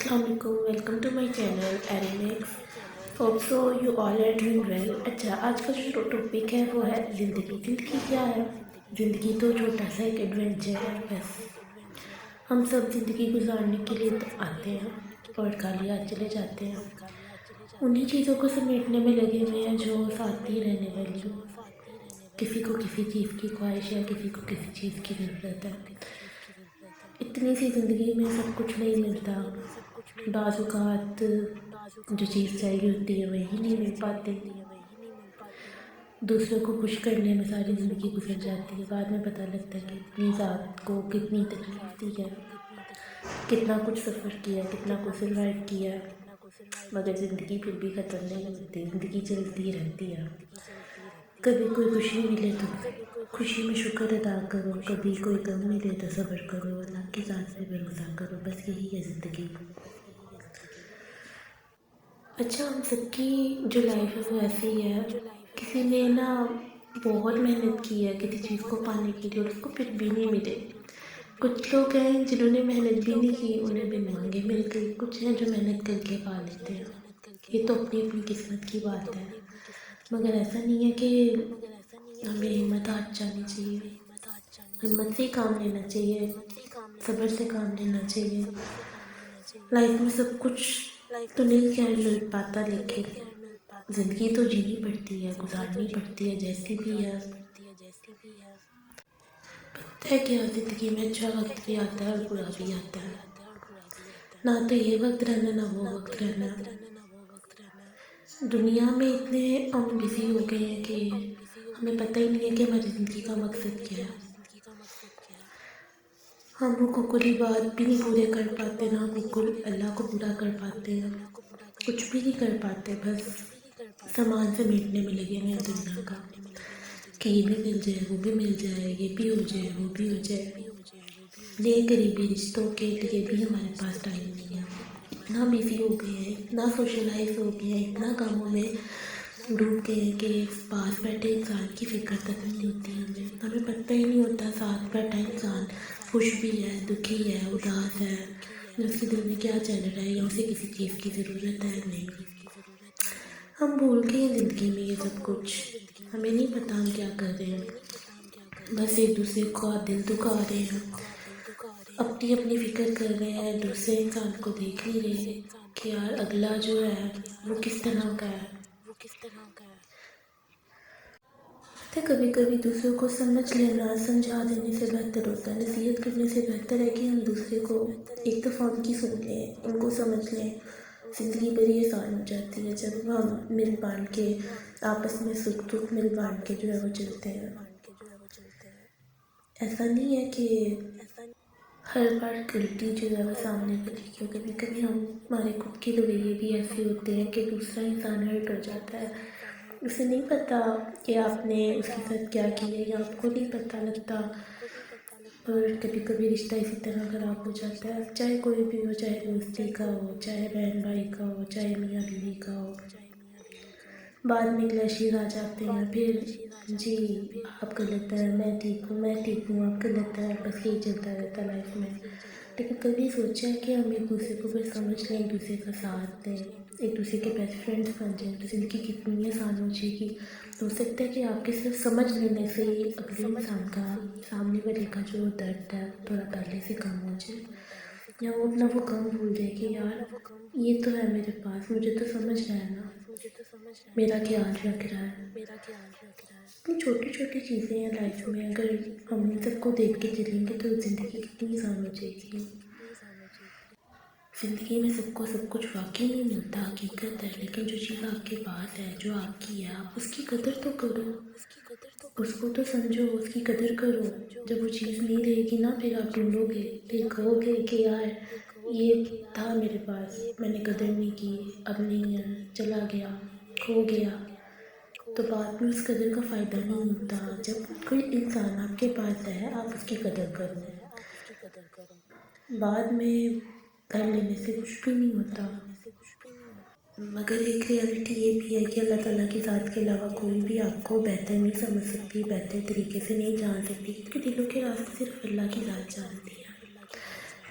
Assalamu alaikum, welcome to my channel Arinix. Hope so you all are doing well. अच्छा, आज का जो topic है वो है ज़िंदगी। ज़िंदगी क्या है? ज़िंदगी तो छोटा सा एक एडवेंचर है बस। हम सब ज़िंदगी गुजारने के लिए तो आते हैं और खाली हाथ चले जाते हैं। उन्हीं चीज़ों को समेटने में लगे हुए हैं जो साथ ही रहने वाली हो। किसी को किसी चीज़ की ख्वाहिश है, किसी को किसी चीज़ की ज़रूरत है। इतनी सी ज़िंदगी में सब कुछ नहीं मिलता। बाज़ औक़ात जो चीज़ चाहिए होती है वही नहीं मिल पाती। दूसरों को खुश करने में सारी ज़िंदगी गुजर जाती है। बाद में पता लगता है कि अपनी ज़ात को कितनी तकलीफ़ दी है, कितना कुछ सफ़र किया, कितना कुछ सर्वाइव किया, मगर ज़िंदगी फिर भी ख़त्म नहीं होती। ज़िंदगी चलती रहती है। कभी कोई खुशी मिले तो खुशी में शुक्र अदा करो, कभी कोई गम मिले तो सब्र करो, अल्लाह की ज़ात पे भरोसा करो। बस यही है ज़िंदगी। अच्छा, हम सबकी जो लाइफ है वो ऐसी ही है। किसी ने ना बहुत मेहनत की है किसी चीज़ को पाने के लिए और उसको फिर भी नहीं मिले। कुछ लोग हैं जिन्होंने मेहनत भी नहीं की, उन्हें बिन मांगे मिल गई। कुछ हैं जो मेहनत करके पा लेते हैं। ये तो अपनी अपनी किस्मत की बात है, मगर ऐसा नहीं है कि हमें हिम्मत हार जानी चाहिए। हिम्मत से ही काम लेना चाहिए, सब्र से काम लेना चाहिए। लाइफ में सब कुछ तो नहीं खैर मिल पाता, लेकिन ज़िंदगी तो जीनी पड़ती है, गुजारनी पड़ती है जैसी भी है। पता है क्या, ज़िंदगी में अच्छा वक्त भी आता है और बुरा भी आता है। ना तो ये वक्त रहना ना वो वक्त रहना। दुनिया में इतने हम बिज़ी हो गए हैं कि हमें पता ही नहीं है कि हमारी ज़िंदगी का मकसद क्या है। हम हुकूकुल इबाद भी नहीं पूरे कर पाते, ना हुकूकुल अल्लाह को पूरा कर पाते हैं। कुछ भी नहीं कर पाते, बस सामान समेटने में लगे हुए हैं दुनिया का कि ये भी मिल जाए, वो भी मिल जाए, ये भी हो जाए, वो भी हो जाए। नए करीबी रिश्तों के लिए भी हमारे पास टाइम नहीं है। इतना बिजी हो गए हैं, इतना सोशलाइज हो गए हैं, इतना कामों में डूब गए हैं कि पास बैठे इंसान की फ़िक्र तक नहीं होती हमें। हमें पता ही नहीं होता साथ बैठा इंसान खुश भी है, दुखी है, उदास है, या उसके दिल में क्या चल रहा है, या उसे किसी चीज़ की ज़रूरत है नहीं। हम भूल गए हैं ज़िंदगी में ये सब कुछ। हमें नहीं पता हम क्या कर रहे हैं, बस एक दूसरे को दिल दुखा रहे हैं, अपनी अपनी फ़िक्र कर रहे हैं, दूसरे इंसान को देख नहीं रहे कि यार अगला जो है वो किस तरह का है। तो कभी कभी दूसरों को समझ लेना, समझा देने से बेहतर होता है, नसीहत करने से बेहतर है कि हम दूसरे को एक दफ़ा उनकी सुन लें, उनको समझ लें। ज़िंदगी बड़ी आसान हो जाती है जब हम मिल बांट के आपस में सुख दुख मिल बांट के जो है वो चलते हैं। ऐसा नहीं है कि हर बार गलती जो है वो सामने वाले की हो। कभी कभी हमारे खुद के रवैये भी ऐसे होते हैं कि दूसरा इंसान हर्ट हो जाता है। उसे नहीं पता कि आपने उसके साथ क्या किया, या आपको नहीं पता लगता। और कभी कभी रिश्ता इसी तरह ख़राब हो जाता है, चाहे कोई भी हो, चाहे दोस्ती का हो, चाहे बहन भाई का हो, चाहे मियाँ बीवी का हो। बाद में क्लैशेस आ जाते हैं, फिर जी आप गलत है, मैं ठीक हूँ, मैं ठीक हूँ, आप गलत है, बस यही चलता रहता है लाइफ में। लेकिन कभी सोचा है कि हम एक दूसरे को बस समझ लें, एक दूसरे का साथ दें, एक दूसरे के बेस्ट फ्रेंड्स बन जाएं तो ज़िंदगी कितनी आसान हो जाएगी। हो सकता है कि आपके सिर्फ समझ लेने से ही अगले इंसान का, सामने वाले का जो दर्द है थोड़ा पहले से कम हो जाए, या वो अपना वो कम भूल जाए कि यार ये तो है मेरे पास, मुझे तो समझ रहा है ना, मेरा ख्याल रख रहा है। इतनी छोटी छोटी चीज़ें हैं लाइफ में, अगर हम इन सबको देख के चलेंगे तो ज़िंदगी कितनी आसान हो जाएगी। ज़िंदगी में सबको सब कुछ वाकई नहीं मिलता, हकीकत है, लेकिन जो चीज़ आपके पास है, जो आपकी है, आप उसकी कदर तो करो, उसको तो समझो, उसकी कदर करो। जब वो चीज़ नहीं रहेगी ना, फिर आप ढूंढोगे, फिर कहोगे कि यार ये था मेरे पास, मैंने कदर नहीं की, अब नहीं है, चला गया, खो गया। तो बाद में उस कदर का फ़ायदा नहीं होता। जब कोई इंसान आपके पास है, आप उसकी कदर करो, बाद में कर लेने से कुछ भी नहीं होता। मगर एक रियलिटी ये भी है कि अल्लाह ताला की ज़ात के अलावा कोई भी आपको बेहतर नहीं समझ सकती, बेहतर तरीके से नहीं जान सकती, क्योंकि दिलों के रास्ते सिर्फ अल्लाह की ज़ात जानती है।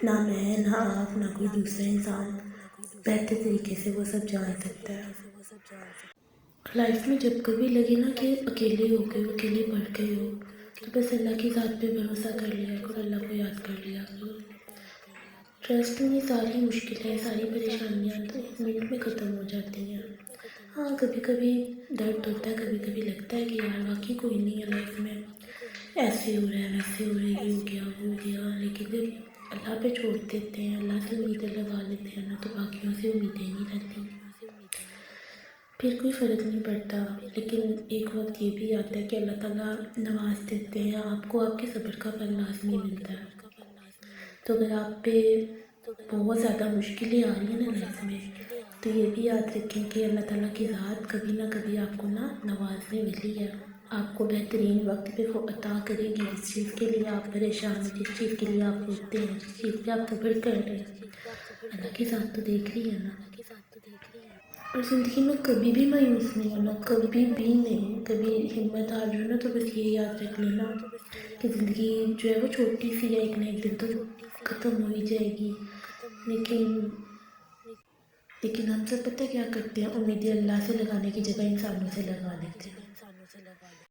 نہ میں، نہ آپ، نہ کوئی دوسرا انسان بہتر طریقے سے وہ سب جان سکتا ہے۔ لائف میں جب کبھی لگے نا کہ اکیلے ہو گئے ہو، اکیلے پڑ گئے ہو، تو بس اللہ کی ذات پہ بھروسہ کر لیا کرو، اللہ کو یاد کر لیا کرو۔ ٹرسٹ میں ساری مشکلیں، ساری پریشانیاں تو ایک منٹ میں ختم ہو جاتی ہیں۔ ہاں کبھی کبھی درد ہوتا ہے، کبھی کبھی لگتا ہے کہ یار واقعی کوئی نہیں ہے لائف میں، ایسے ہو رہا ہے، ویسے ہو رہا ہے، یہ ہو گیا وہ ہو گیا، لیکن جب اللہ پہ چھوڑ دیتے ہیں، اللہ سے امیدیں لگا لیتے ہیں نا، تو باقیوں سے امیدیں نہیں رہتی، پھر کوئی فرق نہیں پڑتا۔ لیکن ایک وقت یہ بھی آتا ہے کہ اللہ تعالیٰ نواز دیتے ہیں آپ کو، آپ کے صبر کا پھل لازمی ملتا ہے۔ تو اگر آپ پہ بہت زیادہ مشکلیں آ رہی ہیں نا لائف میں، تو یہ بھی یاد رکھیں کہ اللہ تعالیٰ کی ذات کبھی نہ کبھی آپ کو نا نوازنے والی ہے، آپ کو بہترین وقت پہ وہ عطا کرے گی، جس چیز کے لیے آپ پریشان ہیں، جس چیز کے لیے آپ روتے ہیں، جس چیز پہ آپ صبر کر رہے ہیں، اللہ کی ذات تو دیکھ رہی ہے نا۔ اور زندگی میں کبھی بھی مایوس نہیں ہونا، کبھی بھی نہیں، کبھی ہمت ہار جو ہے نا، تو بس یہ یاد رکھ لینا کہ زندگی جو ہے وہ چھوٹی سی ہے، ایک نہ ایک دن تو ختم ہو ہی جائے گی۔ لیکن ہم سب پتہ کیا کرتے ہیں، امیدیں اللہ سے لگانے کی جگہ انسانوں سے لگا لیتے ہیں۔